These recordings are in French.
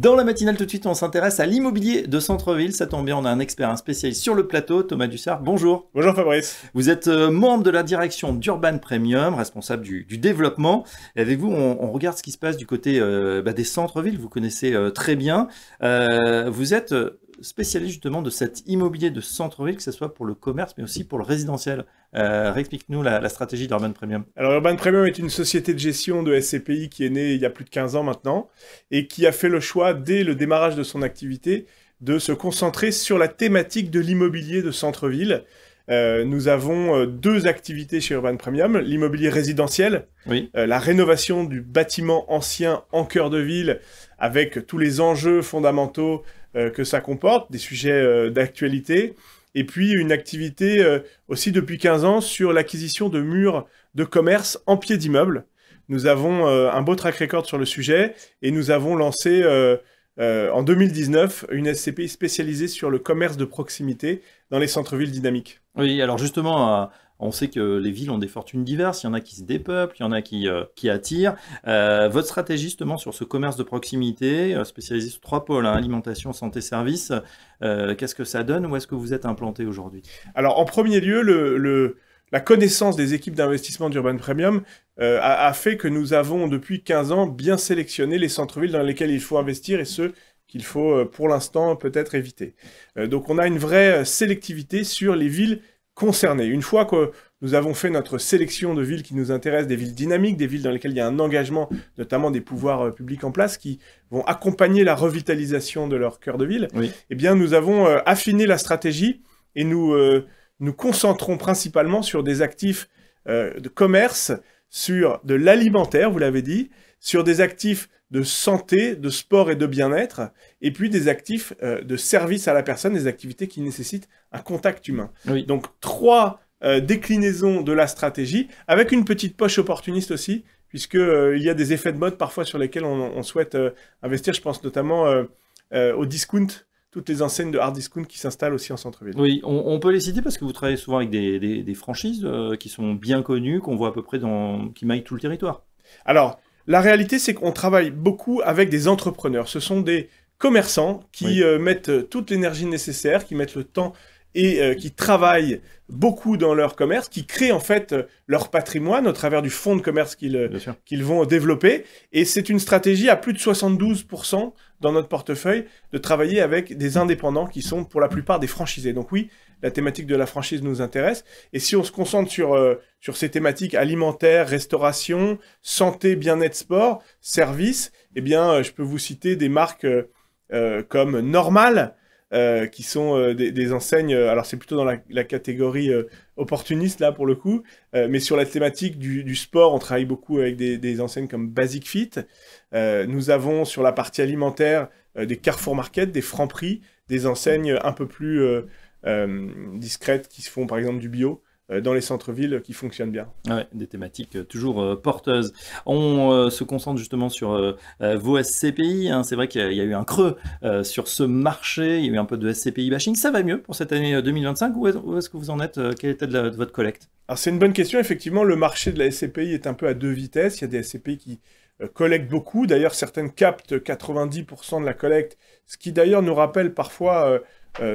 Dans la matinale tout de suite, on s'intéresse à l'immobilier de centre-ville. Ça tombe bien, on a un expert, un spécialiste sur le plateau, Thomas Dussart. Bonjour. Bonjour Fabrice. Vous êtes membre de la direction d'Urban Premium, responsable du développement. Et avec vous, on regarde ce qui se passe du côté des centres-villes. Vous connaissez très bien. Vous êtes spécialiste justement de cet immobilier de centre-ville, que ce soit pour le commerce, mais aussi pour le résidentiel. Réexplique-nous la stratégie d'Urban Premium. Alors Urban Premium est une société de gestion de SCPI qui est née il y a plus de 15 ans maintenant et qui a fait le choix, dès le démarrage de son activité, de se concentrer sur la thématique de l'immobilier de centre-ville. Nous avons deux activités chez Urban Premium, l'immobilier résidentiel, oui. La rénovation du bâtiment ancien en cœur de ville avec tous les enjeux fondamentaux que ça comporte, des sujets d'actualité, et puis une activité aussi depuis 15 ans sur l'acquisition de murs de commerce en pied d'immeuble. Nous avons un beau track record sur le sujet et nous avons lancé en 2019 une SCPI spécialisée sur le commerce de proximité dans les centres-villes dynamiques. Oui, alors justement, on sait que les villes ont des fortunes diverses, il y en a qui se dépeuplent, il y en a qui attirent. Votre stratégie justement sur ce commerce de proximité, spécialisé sur 3 pôles, alimentation, santé, services, qu'est-ce que ça donne? Où est-ce que vous êtes implanté aujourd'hui? Alors en premier lieu, la connaissance des équipes d'investissement d'Urban Premium a fait que nous avons depuis 15 ans bien sélectionné les centres-villes dans lesquels il faut investir et ceux qu'il faut pour l'instant peut-être éviter. Donc on a une vraie sélectivité sur les villes concernées. Une fois que nous avons fait notre sélection de villes qui nous intéressent, des villes dynamiques, des villes dans lesquelles il y a un engagement, notamment des pouvoirs publics en place, qui vont accompagner la revitalisation de leur cœur de ville, oui. Eh bien nous avons affiné la stratégie et nous concentrons principalement sur des actifs de commerce, sur de l'alimentaire, vous l'avez dit, sur des actifs de santé, de sport et de bien-être, et puis des actifs de service à la personne, des activités qui nécessitent un contact humain. Oui. Donc 3 déclinaisons de la stratégie, avec une petite poche opportuniste aussi, puisqu'il y a des effets de mode parfois sur lesquels on souhaite investir. Je pense notamment au discount, toutes les enseignes de hard discount qui s'installent aussi en centre-ville. Oui, on peut les citer parce que vous travaillez souvent avec des franchises qui sont bien connues, qu'on voit à peu près qui maillent tout le territoire. Alors, la réalité, c'est qu'on travaille beaucoup avec des entrepreneurs. Ce sont des commerçants qui mettent toute l'énergie nécessaire, qui mettent le temps et qui travaillent beaucoup dans leur commerce, qui créent en fait leur patrimoine au travers du fonds de commerce qu'ils vont développer. Et c'est une stratégie à plus de 72% dans notre portefeuille de travailler avec des indépendants qui sont pour la plupart des franchisés. Donc oui, la thématique de la franchise nous intéresse. Et si on se concentre sur ces thématiques alimentaires, restauration, santé, bien-être, sport, services, eh bien, je peux vous citer des marques comme Normal, qui sont des enseignes, alors c'est plutôt dans la catégorie opportuniste là pour le coup, mais sur la thématique du sport, on travaille beaucoup avec des enseignes comme Basic Fit. Nous avons sur la partie alimentaire des Carrefour Market, des Franprix, des enseignes un peu plus discrètes qui se font par exemple du bio dans les centres-villes qui fonctionnent bien. Ouais, des thématiques toujours porteuses. On se concentre justement sur vos SCPI. C'est vrai qu'il y a eu un creux sur ce marché. Il y a eu un peu de SCPI bashing. Ça va mieux pour cette année 2025. Où est-ce que vous en êtes? Quel est l'état de votre collecte? Alors c'est une bonne question. Effectivement, le marché de la SCPI est un peu à 2 vitesses. Il y a des SCPI qui collectent beaucoup. D'ailleurs, certaines captent 90% de la collecte, ce qui d'ailleurs nous rappelle parfois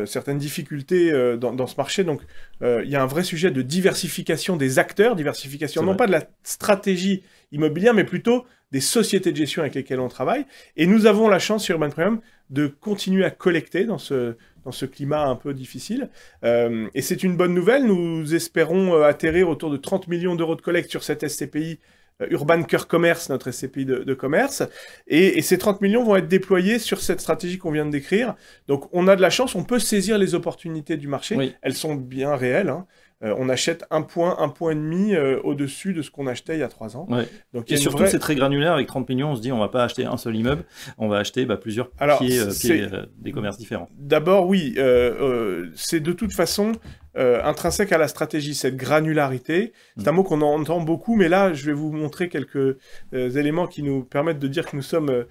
certaines difficultés dans ce marché. Donc, il y a un vrai sujet de diversification des acteurs, diversification non pas de la stratégie immobilière, mais plutôt des sociétés de gestion avec lesquelles on travaille. Et nous avons la chance sur Urban Premium de continuer à collecter dans ce climat un peu difficile. Et c'est une bonne nouvelle. Nous espérons atterrir autour de 30 millions d'euros de collecte sur cette SCPI Urban Cœur Commerce, notre SCPI de commerce. Et ces 30 millions vont être déployés sur cette stratégie qu'on vient de décrire. Donc, on a de la chance, on peut saisir les opportunités du marché. Oui. Elles sont bien réelles. On achète un point et demi au-dessus de ce qu'on achetait il y a 3 ans. Ouais. Donc, et surtout, c'est très granulaire. Avec 30 millions, on se dit on ne va pas acheter un seul immeuble, on va acheter plusieurs pieds des commerces différents. D'abord, oui, c'est de toute façon intrinsèque à la stratégie, cette granularité. C'est un mot qu'on entend beaucoup, mais là, je vais vous montrer quelques éléments qui nous permettent de dire que nous sommes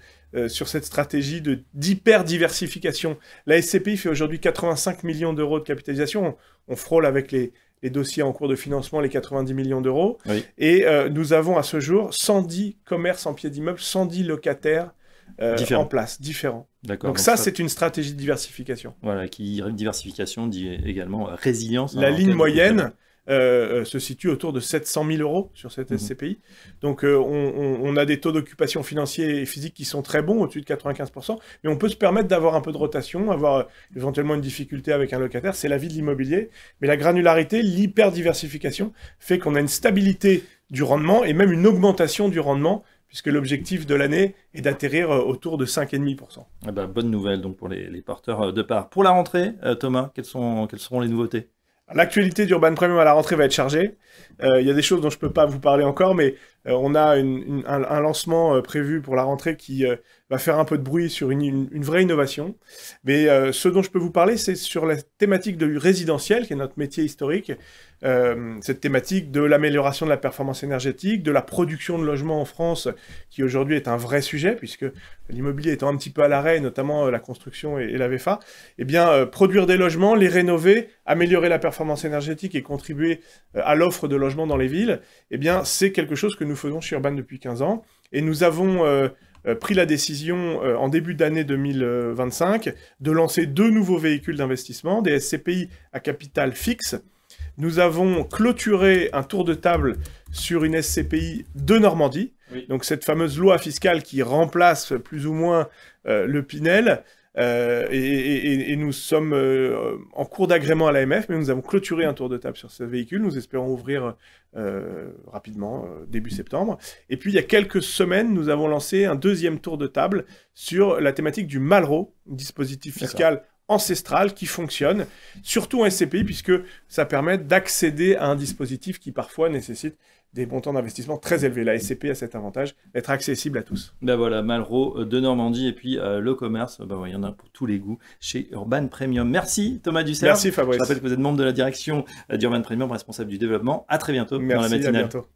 sur cette stratégie d'hyper-diversification. La SCPI fait aujourd'hui 85 millions d'euros de capitalisation. On frôle avec les dossiers en cours de financement, les 90 millions d'euros. Oui. Et nous avons à ce jour 110 commerces en pied d'immeuble, 110 locataires en place, différents. D'accord. Donc ça, c'est une stratégie de diversification. Voilà, qui diversification dit également résilience. La ligne moyenne se situe autour de 700 000 euros sur cette SCPI. Donc on a des taux d'occupation financiers et physiques qui sont très bons, au-dessus de 95%, mais on peut se permettre d'avoir un peu de rotation, avoir éventuellement une difficulté avec un locataire, c'est la vie de l'immobilier, mais la granularité, l'hyper-diversification fait qu'on a une stabilité du rendement et même une augmentation du rendement, puisque l'objectif de l'année est d'atterrir autour de 5,5%. Eh ben, bonne nouvelle donc pour les porteurs de parts. Pour la rentrée, Thomas, quelles seront les nouveautés? L'actualité d'Urban Premium à la rentrée va être chargée. Il y a des choses dont je ne peux pas vous parler encore, mais on a un lancement prévu pour la rentrée qui va faire un peu de bruit sur une vraie innovation. Mais ce dont je peux vous parler, c'est sur la thématique du résidentiel, qui est notre métier historique. Cette thématique de l'amélioration de la performance énergétique, de la production de logements en France, qui aujourd'hui est un vrai sujet, puisque l'immobilier étant un petit peu à l'arrêt, notamment la construction et la VFA, eh bien, produire des logements, les rénover, améliorer la performance énergétique et contribuer à l'offre de logements dans les villes, eh bien, c'est quelque chose que nous faisons chez Urban depuis 15 ans. Et nous avons pris la décision en début d'année 2025 de lancer 2 nouveaux véhicules d'investissement, des SCPI à capital fixe. Nous avons clôturé un tour de table sur une SCPI de Normandie, donc cette fameuse loi fiscale qui remplace plus ou moins le Pinel, et nous sommes en cours d'agrément à l'AMF, mais nous avons clôturé un tour de table sur ce véhicule. Nous espérons ouvrir rapidement, début septembre. Et puis, il y a quelques semaines, nous avons lancé un 2e tour de table sur la thématique du Malraux, dispositif fiscal ancestral qui fonctionne, surtout en SCPI, puisque ça permet d'accéder à un dispositif qui parfois nécessite des montants d'investissement très élevés. La SCPI a cet avantage d'être accessible à tous. Ben voilà, Malraux de Normandie et puis le commerce, ben il y en a pour tous les goûts chez Urban Premium. Merci Thomas Dussert. Merci Fabrice. Je rappelle que vous êtes membre de la direction d'Urban Premium, responsable du développement. À très bientôt dans la matinale. Merci, à bientôt.